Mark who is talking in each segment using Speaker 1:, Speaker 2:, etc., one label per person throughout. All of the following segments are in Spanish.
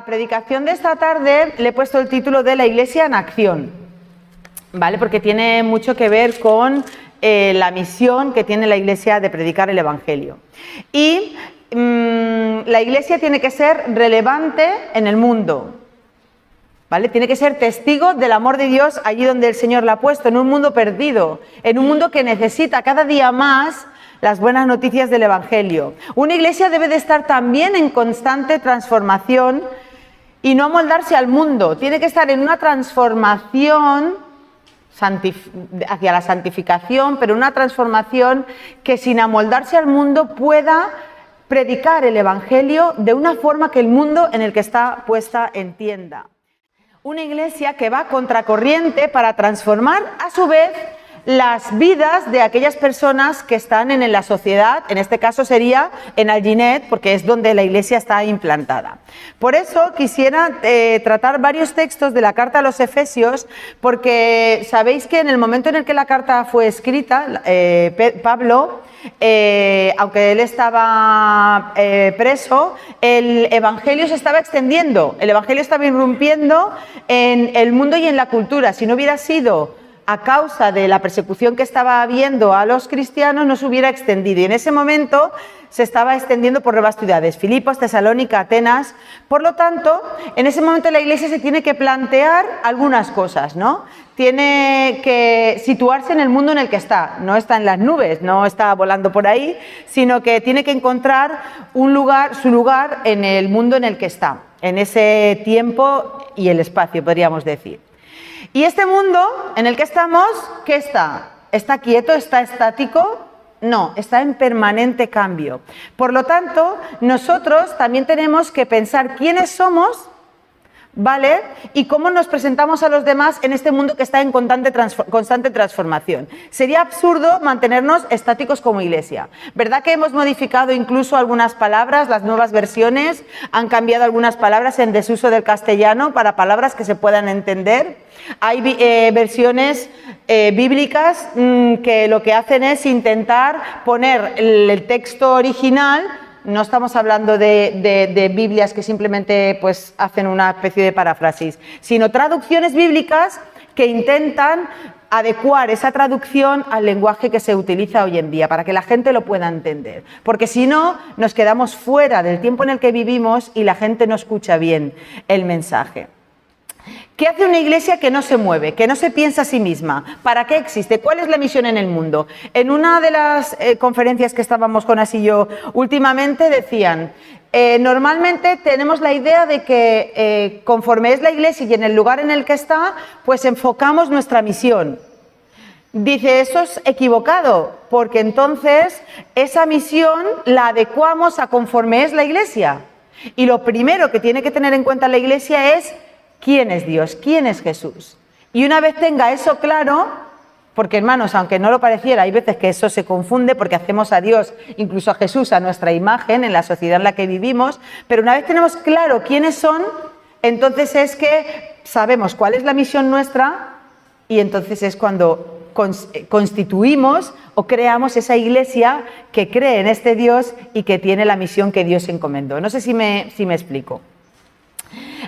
Speaker 1: predicación de esta tarde le he puesto el título de La Iglesia en Acción, ¿vale? Porque tiene mucho que ver con la misión que tiene la Iglesia de predicar el Evangelio. Y la Iglesia tiene que ser relevante en el mundo, ¿vale? Tiene que ser testigo del amor de Dios allí donde el Señor la ha puesto, en un mundo perdido, en un mundo que necesita cada día más las buenas noticias del Evangelio. Una iglesia debe de estar también en constante transformación y no amoldarse al mundo. Tiene que estar en una transformación hacia la santificación, pero una transformación que sin amoldarse al mundo pueda predicar el Evangelio de una forma que el mundo en el que está puesta entienda. Una iglesia que va contracorriente para transformar a su vez las vidas de aquellas personas que están en la sociedad, en este caso sería en Alginet, porque es donde la iglesia está implantada. Por eso quisiera tratar varios textos de la carta a los Efesios, porque sabéis que en el momento en el que la carta fue escrita, Pablo, aunque él estaba preso, el Evangelio se estaba extendiendo, el Evangelio estaba irrumpiendo en el mundo y en la cultura. Si no hubiera sido a causa de la persecución que estaba habiendo a los cristianos, no se hubiera extendido. Y en ese momento se estaba extendiendo por nuevas ciudades, Filipos, Tesalónica, Atenas. Por lo tanto, en ese momento la iglesia se tiene que plantear algunas cosas, ¿no? Tiene que situarse en el mundo en el que está. No está en las nubes, no está volando por ahí, sino que tiene que encontrar un lugar, su lugar en el mundo en el que está, en ese tiempo y el espacio, podríamos decir. Y este mundo en el que estamos, ¿qué está? ¿Está quieto? ¿Está estático? No, está en permanente cambio. Por lo tanto, nosotros también tenemos que pensar quiénes somos, ¿vale? Y cómo nos presentamos a los demás en este mundo que está en constante transformación. Sería absurdo mantenernos estáticos como iglesia. ¿Verdad que hemos modificado incluso algunas palabras? Las nuevas versiones han cambiado algunas palabras en desuso del castellano para palabras que se puedan entender. Hay versiones bíblicas que lo que hacen es intentar poner el texto original. No estamos hablando de Biblias que simplemente pues, hacen una especie de paráfrasis, sino traducciones bíblicas que intentan adecuar esa traducción al lenguaje que se utiliza hoy en día, para que la gente lo pueda entender. Porque si no, nos quedamos fuera del tiempo en el que vivimos y la gente no escucha bien el mensaje. ¿Qué hace una iglesia que no se mueve, que no se piensa a sí misma? ¿Para qué existe? ¿Cuál es la misión en el mundo? En una de las conferencias que estábamos con As y yo últimamente decían, normalmente tenemos la idea de que conforme es la iglesia y en el lugar en el que está, pues enfocamos nuestra misión. Dice, eso es equivocado, porque entonces esa misión la adecuamos a conforme es la iglesia. Y lo primero que tiene que tener en cuenta la iglesia es ¿quién es Dios? ¿Quién es Jesús? Y una vez tenga eso claro, porque hermanos, aunque no lo pareciera, hay veces que eso se confunde porque hacemos a Dios, incluso a Jesús, a nuestra imagen en la sociedad en la que vivimos, pero una vez tenemos claro quiénes son, entonces es que sabemos cuál es la misión nuestra y entonces es cuando constituimos o creamos esa iglesia que cree en este Dios y que tiene la misión que Dios encomendó. No sé si me explico.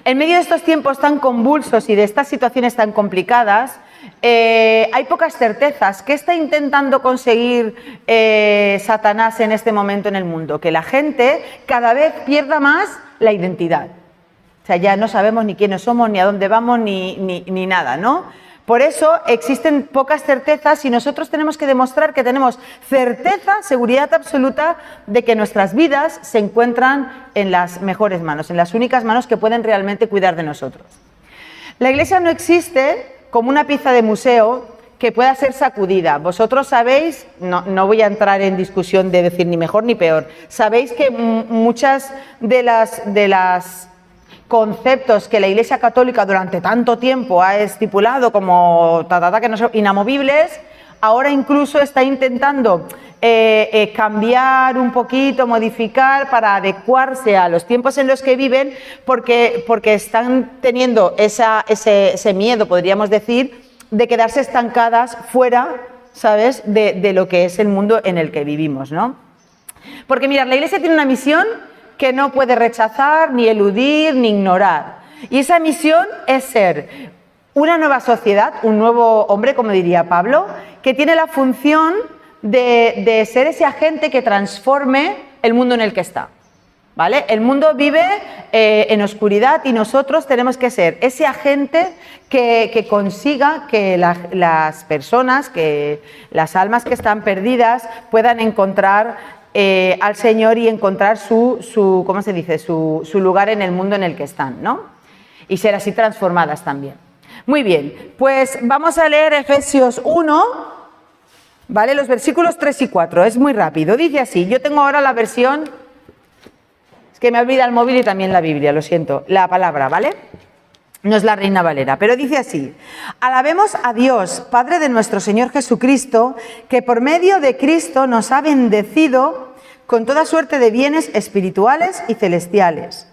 Speaker 1: En medio de estos tiempos tan convulsos y de estas situaciones tan complicadas, hay pocas certezas. ¿Qué está intentando conseguir Satanás en este momento en el mundo? Que la gente cada vez pierda más la identidad. O sea, ya no sabemos ni quiénes somos, ni a dónde vamos, ni nada, ¿no? Por eso existen pocas certezas y nosotros tenemos que demostrar que tenemos certeza, seguridad absoluta de que nuestras vidas se encuentran en las mejores manos, en las únicas manos que pueden realmente cuidar de nosotros. La iglesia no existe como una pieza de museo que pueda ser sacudida. Vosotros sabéis, no voy a entrar en discusión de decir ni mejor ni peor, sabéis que muchas de las conceptos que la Iglesia Católica durante tanto tiempo ha estipulado como que no son inamovibles, ahora incluso está intentando cambiar un poquito, modificar para adecuarse a los tiempos en los que viven, porque están teniendo ese miedo, podríamos decir, de quedarse estancadas fuera, ¿sabes?, de lo que es el mundo en el que vivimos, ¿no? Porque mirad, la Iglesia tiene una misión que no puede rechazar, ni eludir, ni ignorar. Y esa misión es ser una nueva sociedad, un nuevo hombre, como diría Pablo, que tiene la función de ser ese agente que transforme el mundo en el que está. ¿Vale? El mundo vive en oscuridad y nosotros tenemos que ser ese agente que consiga que las personas, que las almas que están perdidas puedan encontrar al Señor y encontrar ¿cómo se dice? Su lugar en el mundo en el que están, ¿no? Y ser así transformadas también. Muy bien, pues vamos a leer Efesios 1, ¿vale? Los versículos 3 y 4, es muy rápido. Dice así, yo tengo ahora la versión... Es que me olvida el móvil y también la Biblia, lo siento, la palabra, ¿vale? No es la Reina Valera, pero dice así: alabemos a Dios, Padre de nuestro Señor Jesucristo, que por medio de Cristo nos ha bendecido con toda suerte de bienes espirituales y celestiales.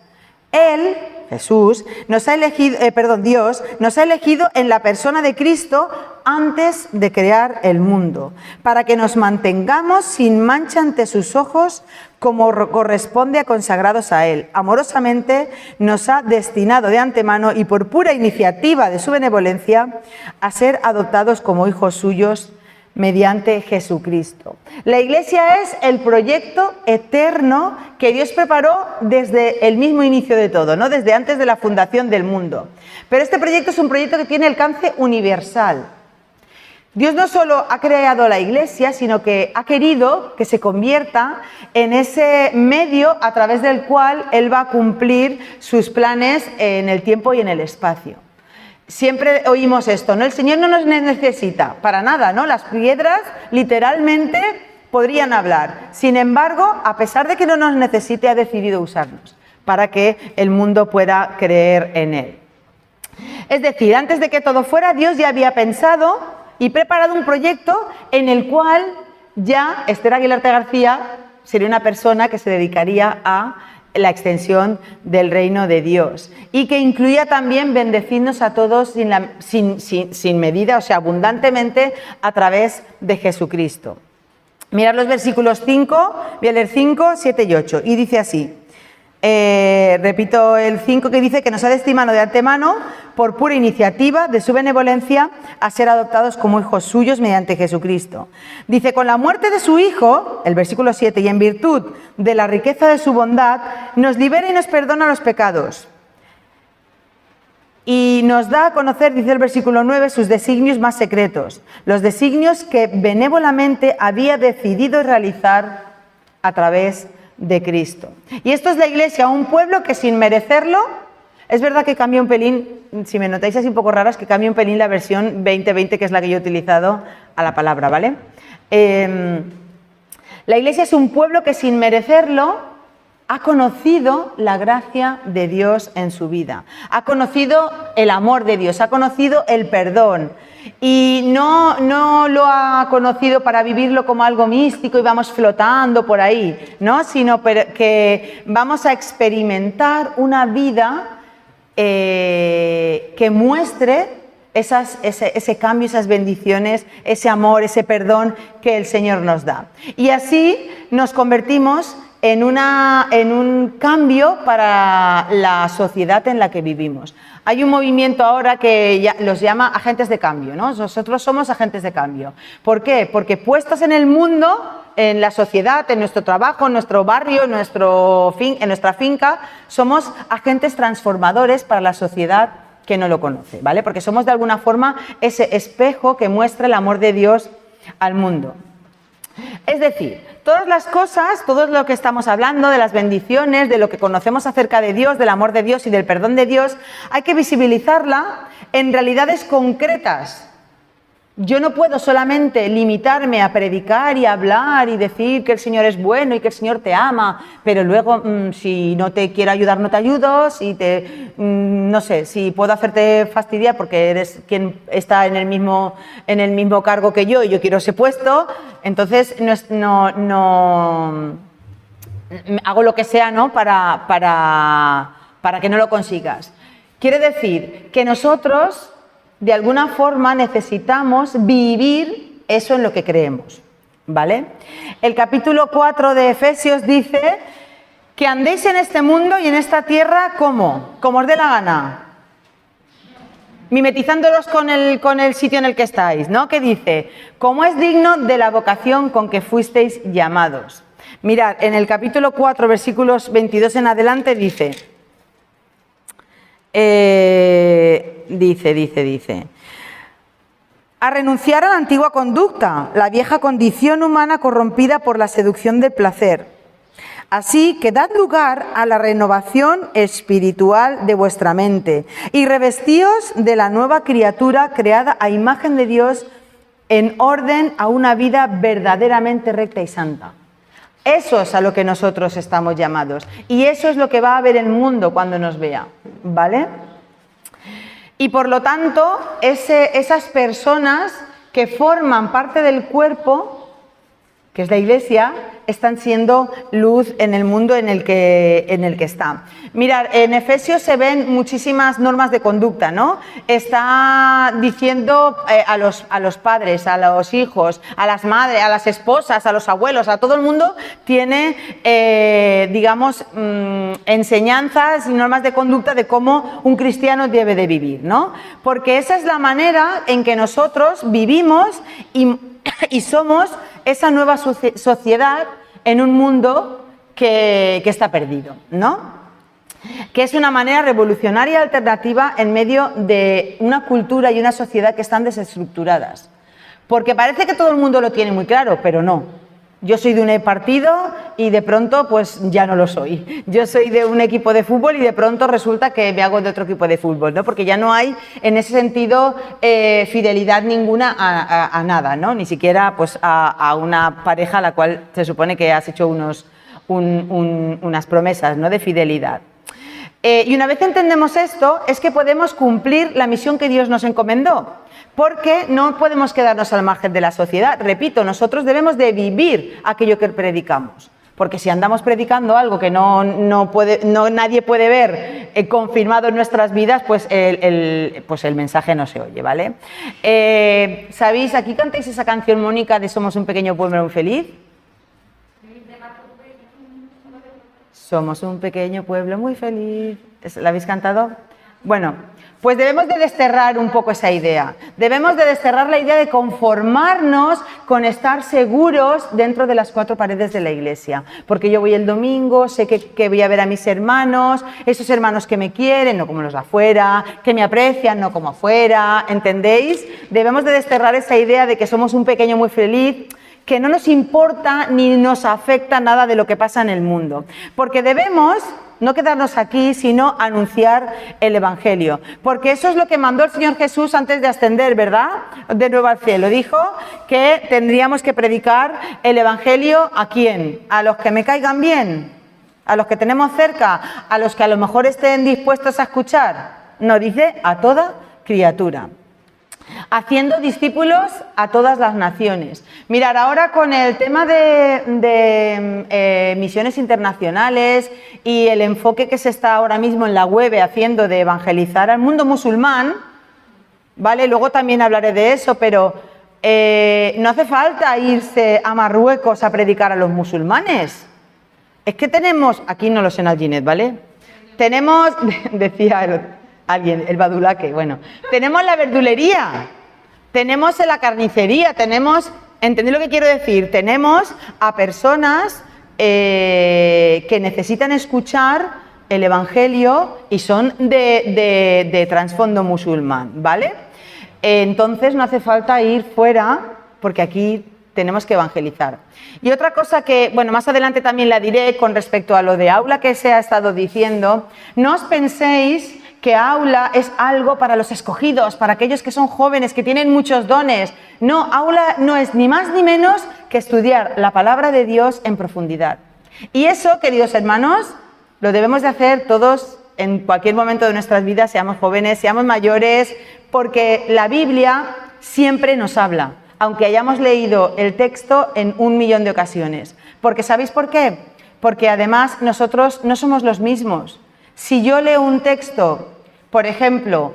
Speaker 1: Él, Jesús, Dios nos ha elegido en la persona de Cristo antes de crear el mundo, para que nos mantengamos sin mancha ante sus ojos, como corresponde a consagrados a Él. Amorosamente nos ha destinado de antemano y por pura iniciativa de su benevolencia a ser adoptados como hijos suyos mediante Jesucristo. La Iglesia es el proyecto eterno que Dios preparó desde el mismo inicio de todo, ¿no? Desde antes de la fundación del mundo. Pero este proyecto es un proyecto que tiene alcance universal. Dios no solo ha creado la Iglesia, sino que ha querido que se convierta en ese medio a través del cual Él va a cumplir sus planes en el tiempo y en el espacio. Siempre oímos esto, ¿no? El Señor no nos necesita para nada, ¿no? Las piedras literalmente podrían hablar. Sin embargo, a pesar de que no nos necesite, ha decidido usarnos para que el mundo pueda creer en Él. Es decir, antes de que todo fuera, Dios ya había pensado y preparado un proyecto en el cual ya Esther Aguilarte García sería una persona que se dedicaría a la extensión del reino de Dios y que incluía también bendecirnos a todos sin medida, o sea, abundantemente a través de Jesucristo. Mirad los versículos 5, voy a leer 5, 7 y 8, y dice así. Repito el 5 que dice que nos ha destinado de antemano por pura iniciativa de su benevolencia a ser adoptados como hijos suyos mediante Jesucristo. Dice, con la muerte de su Hijo, el versículo 7, y en virtud de la riqueza de su bondad, nos libera y nos perdona los pecados. Y nos da a conocer, dice el versículo 9, sus designios más secretos, los designios que benévolamente había decidido realizar a través de Cristo. Y esto es la Iglesia, un pueblo que sin merecerlo, es verdad que cambia un pelín, si me notáis así un poco raras, que cambia un pelín la versión 2020, que es la que yo he utilizado a la palabra, ¿vale? La Iglesia es un pueblo que sin merecerlo ha conocido la gracia de Dios en su vida, ha conocido el amor de Dios, ha conocido el perdón. Y no lo ha conocido para vivirlo como algo místico y vamos flotando por ahí, ¿no? Sino que vamos a experimentar una vida que muestre ese cambio, esas bendiciones, ese amor, ese perdón que el Señor nos da. Y así nos convertimos en un cambio para la sociedad en la que vivimos. Hay un movimiento ahora que los llama agentes de cambio, ¿no? Nosotros somos agentes de cambio. ¿Por qué? Porque puestos en el mundo, en la sociedad, en nuestro trabajo, en nuestro barrio, en nuestra finca, somos agentes transformadores para la sociedad que no lo conoce, ¿vale? Porque somos de alguna forma ese espejo que muestra el amor de Dios al mundo. Es decir, todas las cosas, todo lo que estamos hablando, de las bendiciones, de lo que conocemos acerca de Dios, del amor de Dios y del perdón de Dios, hay que visibilizarla en realidades concretas. Yo no puedo solamente limitarme a predicar y hablar y decir que el Señor es bueno y que el Señor te ama, pero luego si no te quiero ayudar no te ayudo, no sé, si puedo hacerte fastidiar porque eres quien está en el mismo cargo que yo y yo quiero ese puesto, entonces no hago lo que sea, ¿no? para que no lo consigas. Quiere decir que nosotros de alguna forma necesitamos vivir eso en lo que creemos, ¿vale? El capítulo 4 de Efesios dice Que andéis en este mundo y en esta tierra, ¿cómo? Como os dé la gana. Mimetizándolos con el sitio en el que estáis, ¿no? Que dice, como es digno de la vocación con que fuisteis llamados. Mirad, en el capítulo 4, versículos 22 en adelante dice, a renunciar a la antigua conducta, la vieja condición humana corrompida por la seducción del placer. Así que dad lugar a la renovación espiritual de vuestra mente y revestíos de la nueva criatura creada a imagen de Dios en orden a una vida verdaderamente recta y santa. Eso es a lo que nosotros estamos llamados y eso es lo que va a ver el mundo cuando nos vea, ¿vale? Y por lo tanto, esas personas que forman parte del cuerpo, que es la Iglesia, están siendo luz en el mundo en el que está. Mirad, en Efesios se ven muchísimas normas de conducta, ¿no? Está diciendo a los padres, a los hijos, a las madres, a las esposas, a los abuelos, a todo el mundo tiene, enseñanzas y normas de conducta de cómo un cristiano debe de vivir, ¿no? Porque esa es la manera en que nosotros vivimos y somos esa nueva sociedad en un mundo que está perdido, ¿no? Que es una manera revolucionaria alternativa en medio de una cultura y una sociedad que están desestructuradas. Porque parece que todo el mundo lo tiene muy claro, pero no. Yo soy de un partido y de pronto pues ya no lo soy. Yo soy de un equipo de fútbol y de pronto resulta que me hago de otro equipo de fútbol, ¿no? Porque ya no hay en ese sentido fidelidad ninguna a nada, ¿no? Ni siquiera pues a una pareja a la cual se supone que has hecho unas promesas, ¿no? De fidelidad. Y una vez entendemos esto, es que podemos cumplir la misión que Dios nos encomendó. Porque no podemos quedarnos al margen de la sociedad. Repito, nosotros debemos de vivir aquello que predicamos. Porque si andamos predicando algo que nadie puede ver confirmado en nuestras vidas, pues el mensaje no se oye, ¿vale? ¿Sabéis? Aquí cantáis esa canción, Mónica, de Somos un pequeño pueblo muy feliz. Somos un pequeño pueblo muy feliz. ¿La habéis cantado? Bueno, pues debemos de desterrar un poco esa idea. Debemos de desterrar la idea de conformarnos con estar seguros dentro de las cuatro paredes de la iglesia. Porque yo voy el domingo, sé que voy a ver a mis hermanos, esos hermanos que me quieren, no como los de afuera, que me aprecian, no como afuera, ¿entendéis? Debemos de desterrar esa idea de que somos un pequeño muy feliz, que no nos importa ni nos afecta nada de lo que pasa en el mundo. Porque debemos no quedarnos aquí, sino anunciar el Evangelio. Porque eso es lo que mandó el Señor Jesús antes de ascender, ¿verdad? De nuevo al cielo. Dijo que tendríamos que predicar el Evangelio ¿a quién? ¿A los que me caigan bien? ¿A los que tenemos cerca? ¿A los que a lo mejor estén dispuestos a escuchar? No, dice a toda criatura. Haciendo discípulos a todas las naciones. Mirad, ahora con el tema de misiones internacionales y el enfoque que se está ahora mismo en la web haciendo de evangelizar al mundo musulmán, ¿vale? Luego también hablaré de eso, pero no hace falta irse a Marruecos a predicar a los musulmanes. Es que tenemos, aquí no lo sé en Alginet, ¿vale? Tenemos, decía alguien, el badulaque, bueno, tenemos la verdulería, tenemos la carnicería, tenemos, ¿entendéis lo que quiero decir? Tenemos a personas que necesitan escuchar el Evangelio y son de trasfondo musulmán, ¿vale? Entonces no hace falta ir fuera porque aquí tenemos que evangelizar. Y otra cosa que, bueno, más adelante también la diré con respecto a lo de aula que se ha estado diciendo, no os penséis que aula es algo para los escogidos, para aquellos que son jóvenes, que tienen muchos dones. No, aula no es ni más ni menos que estudiar la palabra de Dios en profundidad. Y eso, queridos hermanos, lo debemos de hacer todos en cualquier momento de nuestras vidas, seamos jóvenes, seamos mayores, porque la Biblia siempre nos habla, aunque hayamos leído el texto en 1.000.000 de ocasiones. Porque ¿sabéis por qué? Porque además nosotros no somos los mismos. Si yo leo un texto, por ejemplo,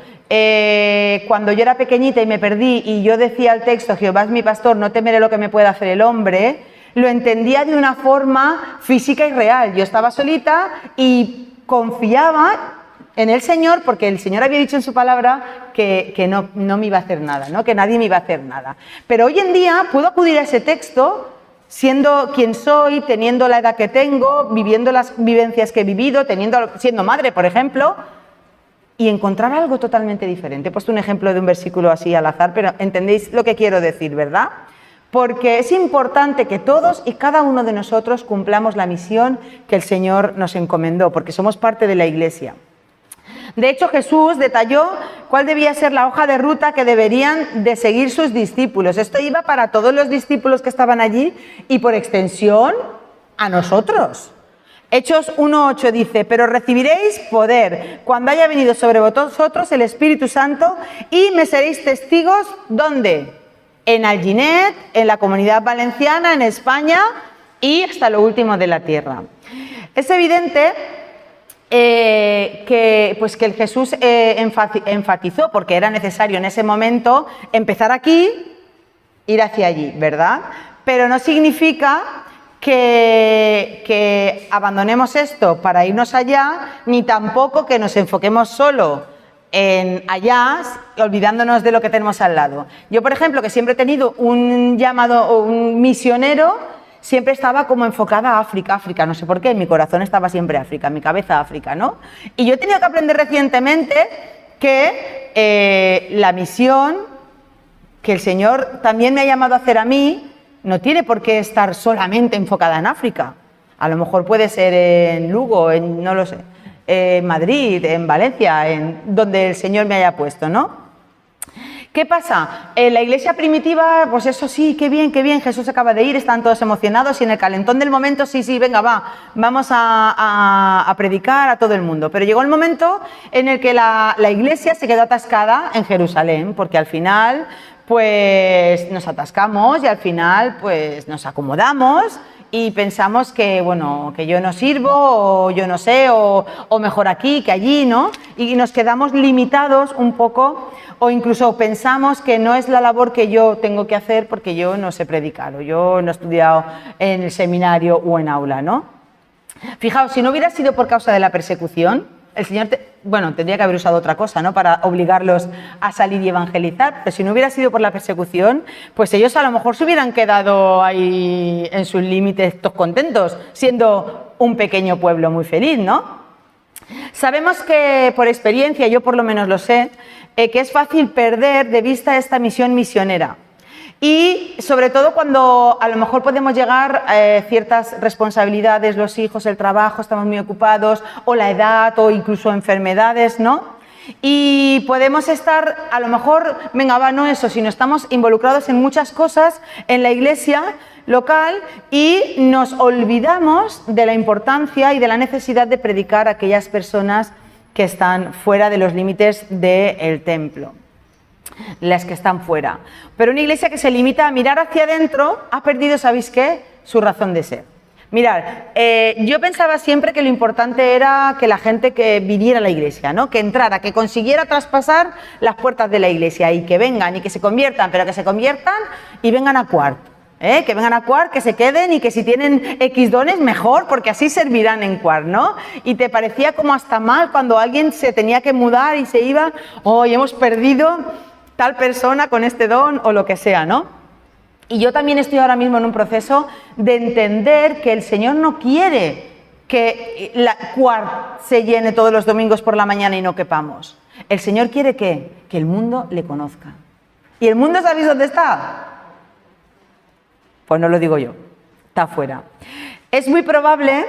Speaker 1: cuando yo era pequeñita y me perdí y yo decía el texto, Jehová es mi pastor, no temeré lo que me pueda hacer el hombre, lo entendía de una forma física y real. Yo estaba solita y confiaba en el Señor, porque el Señor había dicho en su palabra que no me iba a hacer nada, ¿no? Que nadie me iba a hacer nada. Pero hoy en día puedo acudir a ese texto siendo quien soy, teniendo la edad que tengo, viviendo las vivencias que he vivido, siendo madre, por ejemplo, y encontrar algo totalmente diferente. He puesto un ejemplo de un versículo así al azar, pero entendéis lo que quiero decir, ¿verdad? Porque es importante que todos y cada uno de nosotros cumplamos la misión que el Señor nos encomendó, porque somos parte de la Iglesia. De hecho, Jesús detalló cuál debía ser la hoja de ruta que deberían de seguir sus discípulos. Esto iba para todos los discípulos que estaban allí y por extensión a nosotros. Hechos 1:8 dice: pero recibiréis poder cuando haya venido sobre vosotros el Espíritu Santo y me seréis testigos, ¿dónde? En Alginet, en la Comunidad Valenciana, en España y hasta lo último de la tierra. Es evidente que el Jesús enfatizó, porque era necesario en ese momento empezar aquí, ir hacia allí, ¿verdad? Pero no significa que abandonemos esto para irnos allá, ni tampoco que nos enfoquemos solo en allá, olvidándonos de lo que tenemos al lado. Yo, por ejemplo, que siempre he tenido un llamado o un misionero, siempre estaba como enfocada a África, no sé por qué, en mi corazón estaba siempre África, en mi cabeza África, ¿no? Y yo he tenido que aprender recientemente que la misión que el Señor también me ha llamado a hacer a mí no tiene por qué estar solamente enfocada en África. A lo mejor puede ser en Lugo, no lo sé, en Madrid, en Valencia, en donde el Señor me haya puesto, ¿no? ¿Qué pasa? En la iglesia primitiva, pues eso sí, qué bien, Jesús acaba de ir, están todos emocionados y en el calentón del momento, sí, venga, vamos a predicar a todo el mundo. Pero llegó el momento en el que la iglesia se quedó atascada en Jerusalén, porque al final, pues nos atascamos y al final, pues nos acomodamos y pensamos que, bueno, que yo no sirvo, o yo no sé, o mejor aquí que allí, ¿no? Y nos quedamos limitados un poco, o incluso pensamos que no es la labor que yo tengo que hacer porque yo no sé predicar, o yo no he estudiado en el seminario o en aula, ¿no? Fijaos, si no hubiera sido por causa de la persecución, el Señor, tendría que haber usado otra cosa, ¿no? Para obligarlos a salir y evangelizar, pero si no hubiera sido por la persecución, pues ellos a lo mejor se hubieran quedado ahí en sus límites, todos contentos, siendo un pequeño pueblo muy feliz, ¿no? Sabemos que, por experiencia, yo por lo menos lo sé, que es fácil perder de vista esta misión misionera. Y sobre todo cuando a lo mejor podemos llegar a ciertas responsabilidades, los hijos, el trabajo, estamos muy ocupados, o la edad, o incluso enfermedades, ¿no? Y podemos estar, a lo mejor, no eso, sino estamos involucrados en muchas cosas en la iglesia local y nos olvidamos de la importancia y de la necesidad de predicar a aquellas personas que están fuera de los límites del templo. Las que están fuera. Pero una iglesia que se limita a mirar hacia adentro ha perdido, ¿sabéis qué? Su razón de ser. Mirad, yo pensaba siempre que lo importante era que la gente que viniera a la iglesia, ¿no? Que entrara, que consiguiera traspasar las puertas de la iglesia y que vengan y que se conviertan, pero que se conviertan y vengan a Quart. Que vengan a Quart, que se queden y que si tienen X dones, mejor, porque así servirán en Quart, ¿no? Y te parecía como hasta mal cuando alguien se tenía que mudar y se iba, y hemos perdido tal persona con este don o lo que sea, ¿no? Y yo también estoy ahora mismo en un proceso de entender que el Señor no quiere que la Quart se llene todos los domingos por la mañana y no quepamos. El Señor quiere que el mundo le conozca. ¿Y el mundo sabéis dónde está? Pues no lo digo yo, está afuera. Es muy probable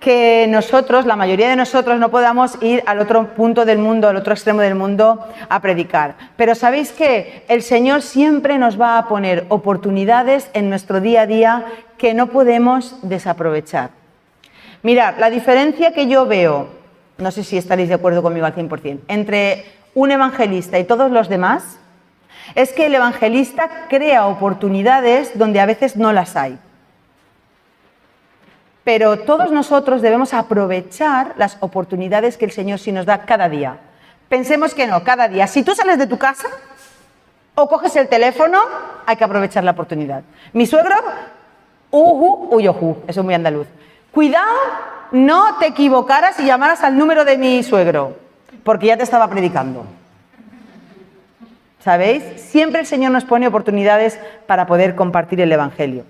Speaker 1: que nosotros, la mayoría de nosotros, no podamos ir al otro punto del mundo, al otro extremo del mundo a predicar. Pero ¿sabéis qué? El Señor siempre nos va a poner oportunidades en nuestro día a día que no podemos desaprovechar. Mirad, la diferencia que yo veo, no sé si estaréis de acuerdo conmigo al 100%, entre un evangelista y todos los demás, es que el evangelista crea oportunidades donde a veces no las hay. Pero todos nosotros debemos aprovechar las oportunidades que el Señor sí nos da cada día. Pensemos que no, cada día. Si tú sales de tu casa o coges el teléfono, hay que aprovechar la oportunidad. Mi suegro uyojú, eso es muy andaluz. Cuidado, no te equivocaras y llamaras al número de mi suegro, porque ya te estaba predicando. ¿Sabéis? Siempre el Señor nos pone oportunidades para poder compartir el Evangelio.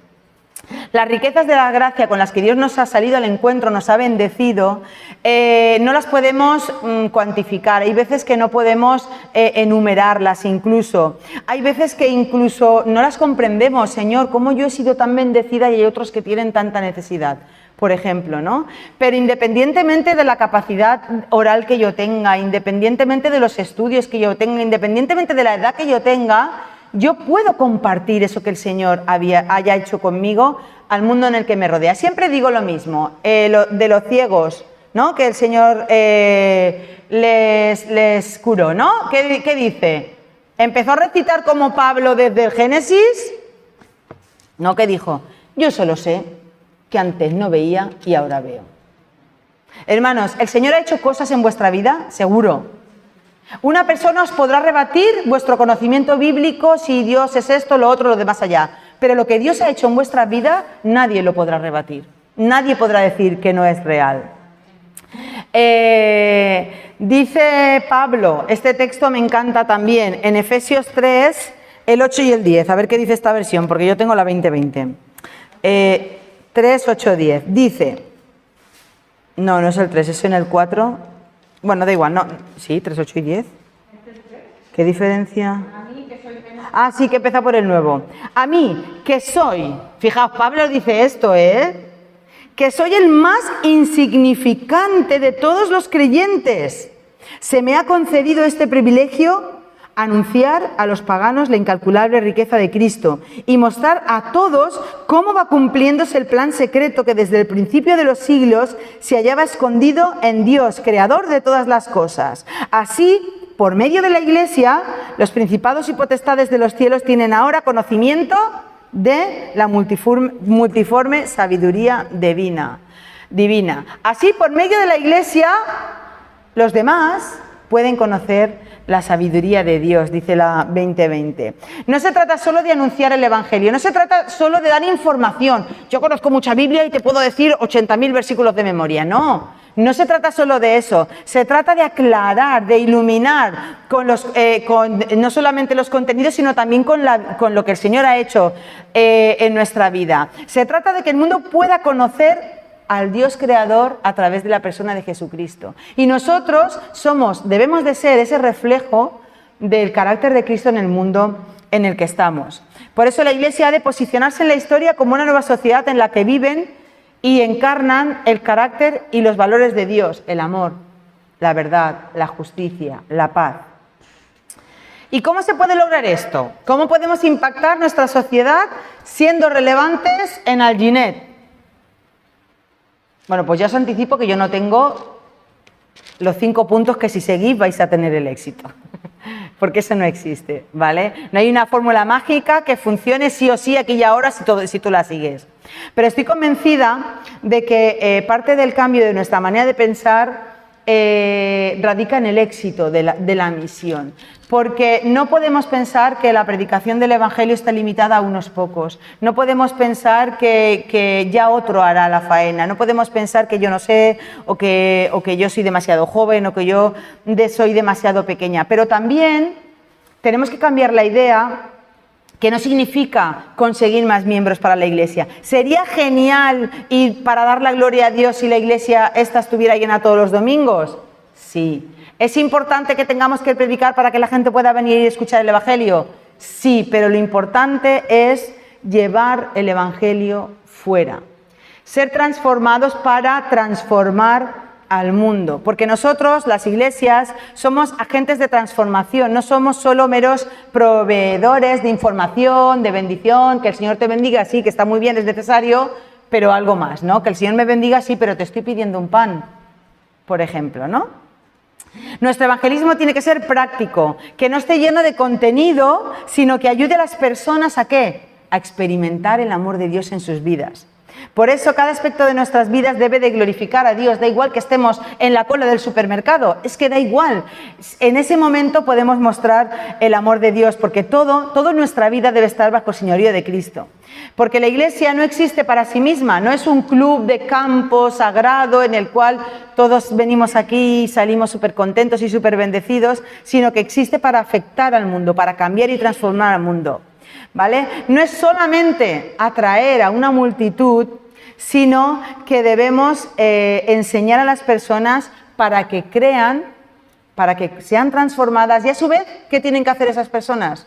Speaker 1: Las riquezas de la gracia con las que Dios nos ha salido al encuentro, nos ha bendecido, no las podemos cuantificar. Hay veces que no podemos enumerarlas incluso. Hay veces que incluso no las comprendemos. Señor, ¿cómo yo he sido tan bendecida y hay otros que tienen tanta necesidad? Por ejemplo, ¿no? Pero independientemente de la capacidad oral que yo tenga, independientemente de los estudios que yo tenga, independientemente de la edad que yo tenga, yo puedo compartir eso que el Señor haya hecho conmigo al mundo en el que me rodea. Siempre digo lo mismo, de los ciegos, ¿no? Que el Señor les curó, ¿no? ¿Qué dice? ¿Empezó a recitar como Pablo desde el Génesis? No, ¿qué dijo? Yo solo sé que antes no veía y ahora veo. Hermanos, ¿el Señor ha hecho cosas en vuestra vida? Seguro. Una persona os podrá rebatir vuestro conocimiento bíblico, si Dios es esto, lo otro, lo de más allá. Pero lo que Dios ha hecho en vuestra vida, nadie lo podrá rebatir. Nadie podrá decir que no es real. Dice Pablo, este texto me encanta también, en Efesios 3, el 8 y el 10. A ver qué dice esta versión, porque yo tengo la 2020. 3, 8, 10. Dice, no es el 3, es en el 4. Bueno, da igual, no. Sí, 3, 8 y 10. ¿Qué diferencia? Ah, sí, que empieza por el nuevo. A mí, que soy, fijaos, Pablo dice esto, que soy el más insignificante de todos los creyentes. Se me ha concedido este privilegio, anunciar a los paganos la incalculable riqueza de Cristo y mostrar a todos cómo va cumpliéndose el plan secreto que desde el principio de los siglos se hallaba escondido en Dios, creador de todas las cosas. Así, por medio de la Iglesia, los principados y potestades de los cielos tienen ahora conocimiento de la multiforme sabiduría divina. Así, por medio de la Iglesia, los demás pueden conocer la sabiduría de Dios, dice la 2020. No se trata solo de anunciar el Evangelio, no se trata solo de dar información. Yo conozco mucha Biblia y te puedo decir 80.000 versículos de memoria. No se trata solo de eso. Se trata de aclarar, de iluminar no solamente los contenidos, sino también con lo que el Señor ha hecho en nuestra vida. Se trata de que el mundo pueda conocer al Dios creador a través de la persona de Jesucristo. Y nosotros debemos de ser ese reflejo del carácter de Cristo en el mundo en el que estamos. Por eso la Iglesia ha de posicionarse en la historia como una nueva sociedad en la que viven y encarnan el carácter y los valores de Dios, el amor, la verdad, la justicia, la paz. ¿Y cómo se puede lograr esto? ¿Cómo podemos impactar nuestra sociedad siendo relevantes en Alginet? Bueno, pues ya os anticipo que yo no tengo los 5 puntos que si seguís vais a tener el éxito, porque eso no existe, ¿vale? No hay una fórmula mágica que funcione sí o sí aquí y ahora si tú la sigues. Pero estoy convencida de que parte del cambio de nuestra manera de pensar radica en el éxito de la misión. Porque no podemos pensar que la predicación del Evangelio está limitada a unos pocos. No podemos pensar que ya otro hará la faena. No podemos pensar que yo no sé o que yo soy demasiado joven o que yo soy demasiado pequeña. Pero también tenemos que cambiar la idea que no significa conseguir más miembros para la Iglesia. ¿Sería genial y para dar la gloria a Dios si la Iglesia estuviera llena todos los domingos? Sí. ¿Es importante que tengamos que predicar para que la gente pueda venir y escuchar el Evangelio? Sí, pero lo importante es llevar el Evangelio fuera. Ser transformados para transformar al mundo. Porque nosotros, las iglesias, somos agentes de transformación. No somos solo meros proveedores de información, de bendición. Que el Señor te bendiga, sí, que está muy bien, es necesario, pero algo más, ¿no? Que el Señor me bendiga, sí, pero te estoy pidiendo un pan, por ejemplo, ¿no? Nuestro evangelismo tiene que ser práctico, que no esté lleno de contenido, sino que ayude a las personas ¿a qué? A experimentar el amor de Dios en sus vidas. Por eso cada aspecto de nuestras vidas debe de glorificar a Dios. Da igual que estemos en la cola del supermercado, es que da igual. En ese momento podemos mostrar el amor de Dios, porque toda nuestra vida debe estar bajo el señorío de Cristo. Porque la iglesia no existe para sí misma, no es un club de campo sagrado en el cual todos venimos aquí y salimos súper contentos y súper bendecidos, sino que existe para afectar al mundo, para cambiar y transformar al mundo. ¿Vale? No es solamente atraer a una multitud, sino que debemos enseñar a las personas para que crean, para que sean transformadas, y a su vez, ¿qué tienen que hacer esas personas?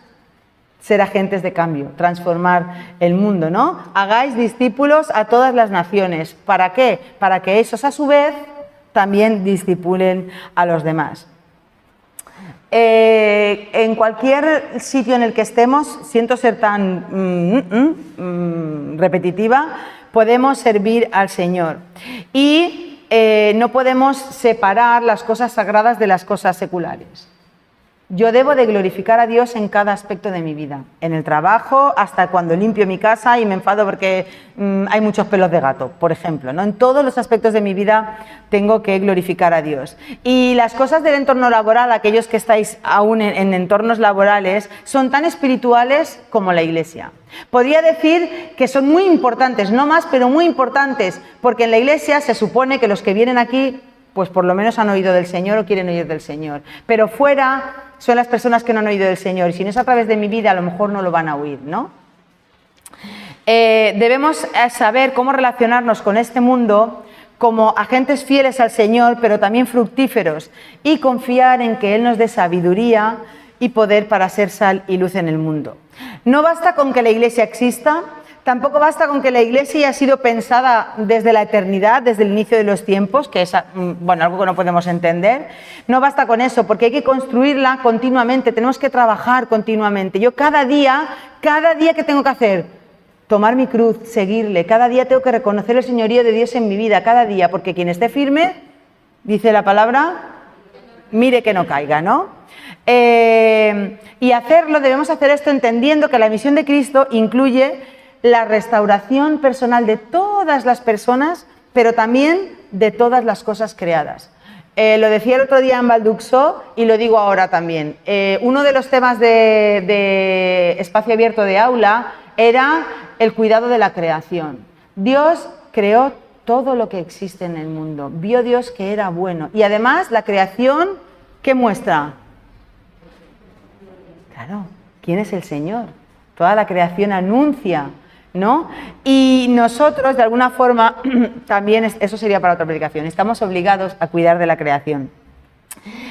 Speaker 1: Ser agentes de cambio, transformar el mundo, ¿no? Hagáis discípulos a todas las naciones. ¿Para qué? Para que esos a su vez también discipulen a los demás. En cualquier sitio en el que estemos, siento ser tan repetitiva, podemos servir al Señor. Y no podemos separar las cosas sagradas de las cosas seculares. Yo debo de glorificar a Dios en cada aspecto de mi vida, en el trabajo, hasta cuando limpio mi casa y me enfado porque hay muchos pelos de gato, por ejemplo, ¿no? En todos los aspectos de mi vida tengo que glorificar a Dios. Y las cosas del entorno laboral, aquellos que estáis aún en entornos laborales, son tan espirituales como la iglesia. Podría decir que son muy importantes, no más, pero muy importantes, porque en la iglesia se supone que los que vienen aquí, pues por lo menos han oído del Señor o quieren oír del Señor. Pero fuera son las personas que no han oído del Señor, y si no es a través de mi vida, a lo mejor no lo van a oír, ¿no? Debemos saber cómo relacionarnos con este mundo como agentes fieles al Señor, pero también fructíferos, y confiar en que Él nos dé sabiduría y poder para ser sal y luz en el mundo. No basta con que la iglesia exista. Tampoco basta con que la iglesia haya sido pensada desde la eternidad, desde el inicio de los tiempos, que es algo que no podemos entender. No basta con eso, porque hay que construirla continuamente, tenemos que trabajar continuamente. Yo cada día, ¿qué tengo que hacer? Tomar mi cruz, seguirle. Cada día tengo que reconocer el señorío de Dios en mi vida, cada día, porque quien esté firme, dice la palabra, mire que no caiga, ¿no? Y debemos hacer esto entendiendo que la misión de Cristo incluye la restauración personal de todas las personas, pero también de todas las cosas creadas. Lo decía el otro día en Valduxó y lo digo ahora también. Uno de los temas de espacio abierto de aula era el cuidado de la creación. Dios creó todo lo que existe en el mundo. Vio Dios que era bueno. Y además la creación, ¿qué muestra? Claro, ¿quién es el Señor? Toda la creación anuncia, ¿no? Y nosotros, de alguna forma, también, eso sería para otra predicación, estamos obligados a cuidar de la creación.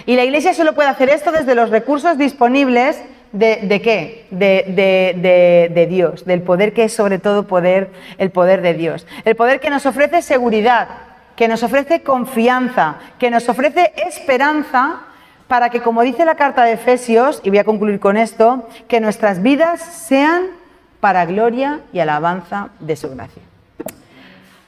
Speaker 1: Y la iglesia solo puede hacer esto desde los recursos disponibles ¿de qué? De Dios, del poder que es sobre todo el poder de Dios. El poder que nos ofrece seguridad, que nos ofrece confianza, que nos ofrece esperanza, para que, como dice la carta de Efesios, y voy a concluir con esto, que nuestras vidas sean para gloria y alabanza de su gracia.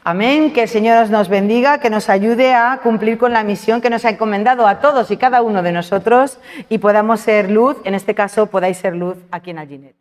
Speaker 1: Amén, que el Señor nos bendiga, que nos ayude a cumplir con la misión que nos ha encomendado a todos y cada uno de nosotros y podamos ser luz, en este caso podáis ser luz aquí en Alginet.